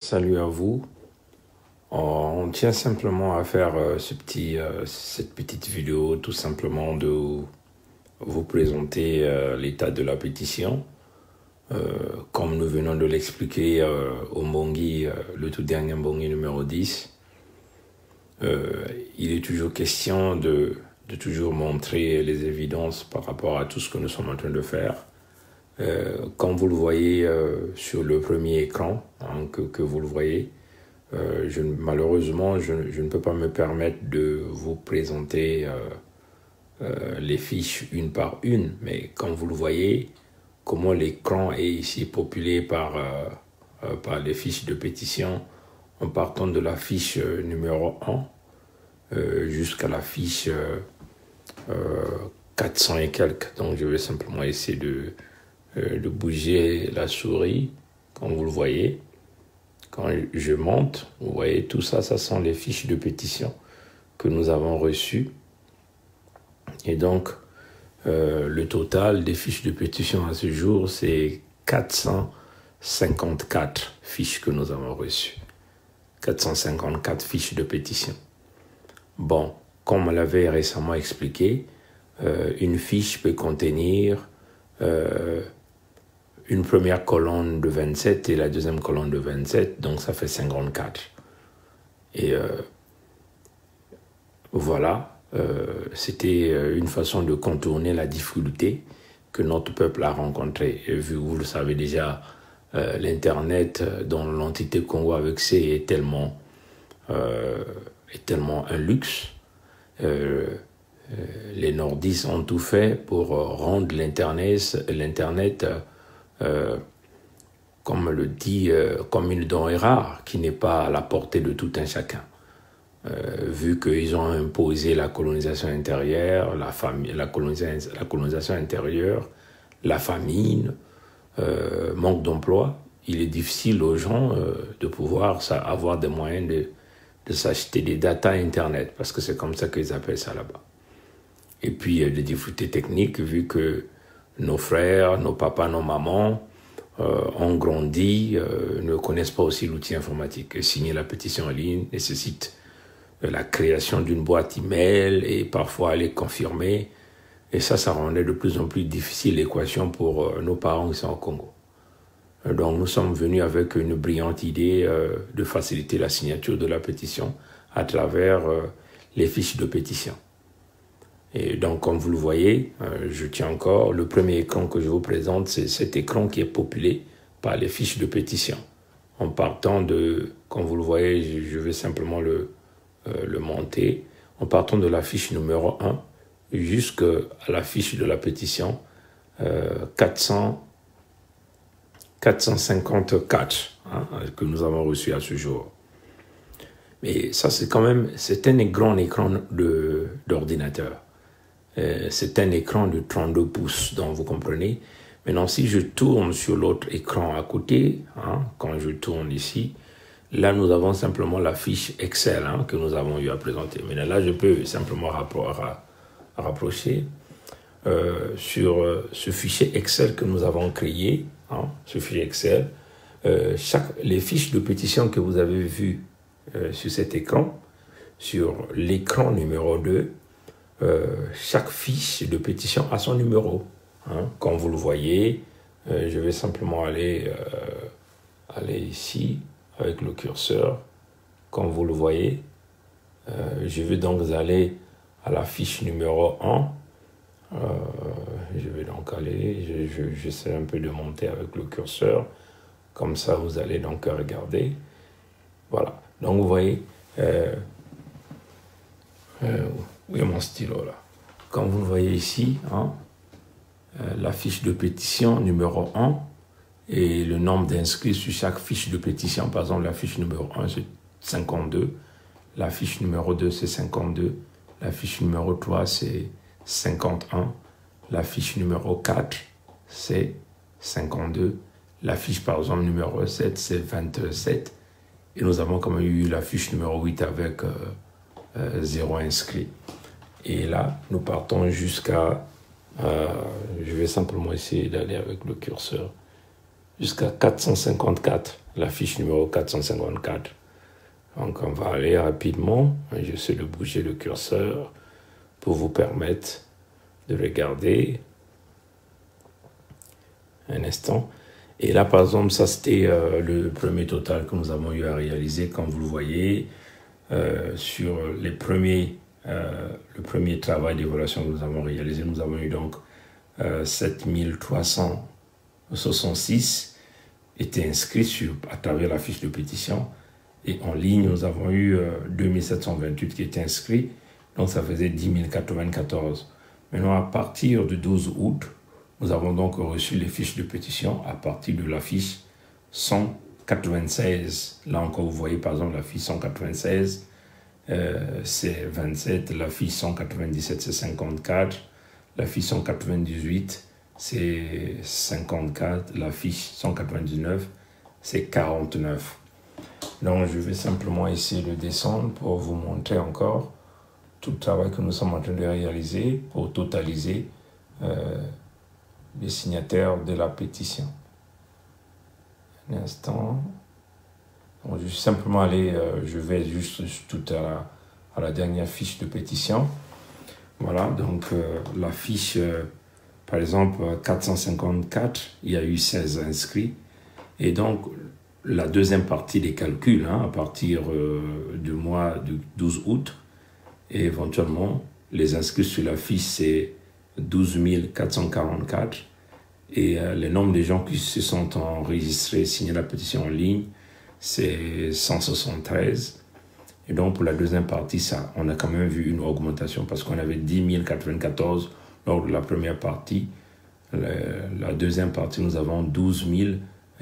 Salut à vous. On tient simplement à faire cette petite vidéo, tout simplement de vous présenter l'état de la pétition. Comme nous venons de l'expliquer au Mbongi, le tout dernier Mbongi numéro 10, il est toujours question de toujours montrer les évidences par rapport à tout ce que nous sommes en train de faire. Comme vous le voyez sur le premier écran, que vous le voyez, malheureusement, je ne peux pas me permettre de vous présenter les fiches une par une, mais comme vous le voyez, comment l'écran est ici populé par les fiches de pétition, en partant de la fiche numéro 1 jusqu'à la fiche 400 et quelques. Donc je vais simplement essayer de bouger la souris, comme vous le voyez. Quand je monte, vous voyez tout ça, ça sont les fiches de pétition que nous avons reçues. Et donc, le total des fiches de pétition à ce jour, c'est 454 fiches que nous avons reçues. 454 fiches de pétition. Bon, comme on l'avait récemment expliqué, une fiche peut contenir une première colonne de 27 et la deuxième colonne de 27, donc ça fait 54. Et voilà, c'était une façon de contourner la difficulté que notre peuple a rencontrée. Et vu, vous le savez déjà, l'Internet dont l'entité Congo avec C est tellement un luxe. Les nordistes ont tout fait pour rendre l'Internet comme le dit, comme une denrée rare qui n'est pas à la portée de tout un chacun. Vu qu'ils ont imposé la colonisation intérieure, la colonisation intérieure, la famine, manque d'emploi, il est difficile aux gens de pouvoir avoir des moyens de s'acheter des data Internet, parce que c'est comme ça qu'ils appellent ça là-bas. Et puis, des difficultés techniques, vu que nos frères, nos papas, nos mamans ont grandi, ne connaissent pas aussi l'outil informatique. Et signer la pétition en ligne nécessite la création d'une boîte email et parfois aller confirmer. Et ça rendait de plus en plus difficile l'équation pour nos parents qui sont au Congo. Donc nous sommes venus avec une brillante idée de faciliter la signature de la pétition à travers les fiches de pétition. Et donc, comme vous le voyez, je tiens encore, le premier écran que je vous présente, c'est cet écran qui est populé par les fiches de pétition. En partant de, comme vous le voyez, je vais simplement le monter, en partant de la fiche numéro 1 jusqu'à la fiche de la pétition 454 que nous avons reçu à ce jour. Mais ça, c'est un grand écran d'ordinateur. C'est un écran de 32 pouces, donc vous comprenez. Maintenant, si je tourne sur l'autre écran à côté, quand je tourne ici, là, nous avons simplement la fiche Excel que nous avons eu à présenter. Maintenant, là, je peux simplement rapprocher sur ce fichier Excel que nous avons créé, ce fichier Excel. Les fiches de pétition que vous avez vues sur cet écran, sur l'écran numéro 2, chaque fiche de pétition a son numéro. Comme vous le voyez, je vais simplement aller ici avec le curseur. Comme vous le voyez, je vais donc aller à la fiche numéro 1. Je vais donc aller, j'essaie un peu de monter avec le curseur. Comme ça, vous allez donc regarder. Voilà. Donc, vous voyez, où est mon stylo là? Comme vous le voyez ici, la fiche de pétition numéro 1 et le nombre d'inscrits sur chaque fiche de pétition. Par exemple, la fiche numéro 1, c'est 52. La fiche numéro 2, c'est 52. La fiche numéro 3, c'est 51. La fiche numéro 4, c'est 52. La fiche, par exemple, numéro 7, c'est 27. Et nous avons quand même eu la fiche numéro 8 avec 0 inscrit. Et là, nous partons jusqu'à... je vais simplement essayer d'aller avec le curseur jusqu'à 454, la fiche numéro 454. Donc on va aller rapidement, j'essaie de bouger le curseur pour vous permettre de regarder un instant. Et là par exemple, ça c'était le premier total que nous avons eu à réaliser, comme vous le voyez, sur le premier travail d'évaluation que nous avons réalisé. Nous avons eu donc 7366 étaient inscrits à travers la fiche de pétition. Et en ligne, nous avons eu 2728 qui étaient inscrits. Donc, ça faisait 10 094. Maintenant, à partir du 12 août, nous avons donc reçu les fiches de pétition à partir de la fiche 196. Là encore, vous voyez par exemple la fiche 196, c'est 27. La fiche 197, c'est 54. La fiche 198, c'est 54. La fiche 199, c'est 49. Donc, je vais simplement essayer de descendre pour vous montrer encore tout le travail que nous sommes en train de réaliser pour totaliser les signataires de la pétition. Un instant. Donc, je vais simplement aller, je vais juste tout à la dernière fiche de pétition. Voilà, donc la fiche, par exemple, 454, il y a eu 16 inscrits. Et donc, la deuxième partie des calculs, à partir du mois du 12 août, et éventuellement, les inscrits sur la fiche, c'est 12 444. Et le nombre de gens qui se sont enregistrés, signé la pétition en ligne, c'est 173. Et donc, pour la deuxième partie, ça, on a quand même vu une augmentation parce qu'on avait 10 094 lors de la première partie. La deuxième partie, nous avons 12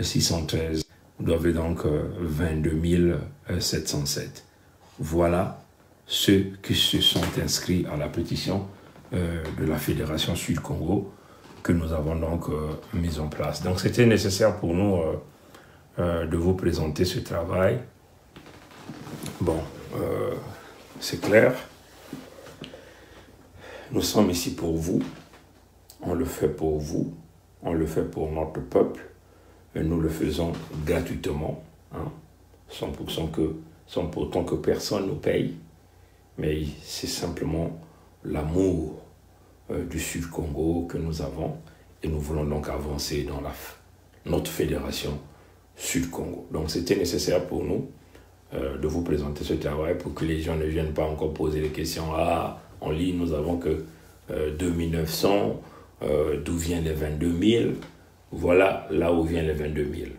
613. Vous avez donc 22 707. Voilà ceux qui se sont inscrits à la pétition de la Fédération Sud-Congo que nous avons donc mise en place. Donc, c'était nécessaire pour nous de vous présenter ce travail. Bon, c'est clair. Nous sommes ici pour vous. On le fait pour vous. On le fait pour notre peuple. Et nous le faisons gratuitement, sans pourtant que personne nous paye. Mais c'est simplement l'amour du Sud-Congo que nous avons. Et nous voulons donc avancer dans notre fédération Sud-Congo. Donc c'était nécessaire pour nous de vous présenter ce travail pour que les gens ne viennent pas encore poser des questions. En ligne, nous avons que 2900, d'où viennent les 22 000? Voilà là où viennent les 22 000.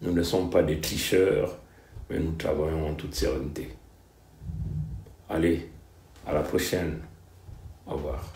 Nous ne sommes pas des tricheurs, mais nous travaillons en toute sérénité. Allez, à la prochaine. Au revoir.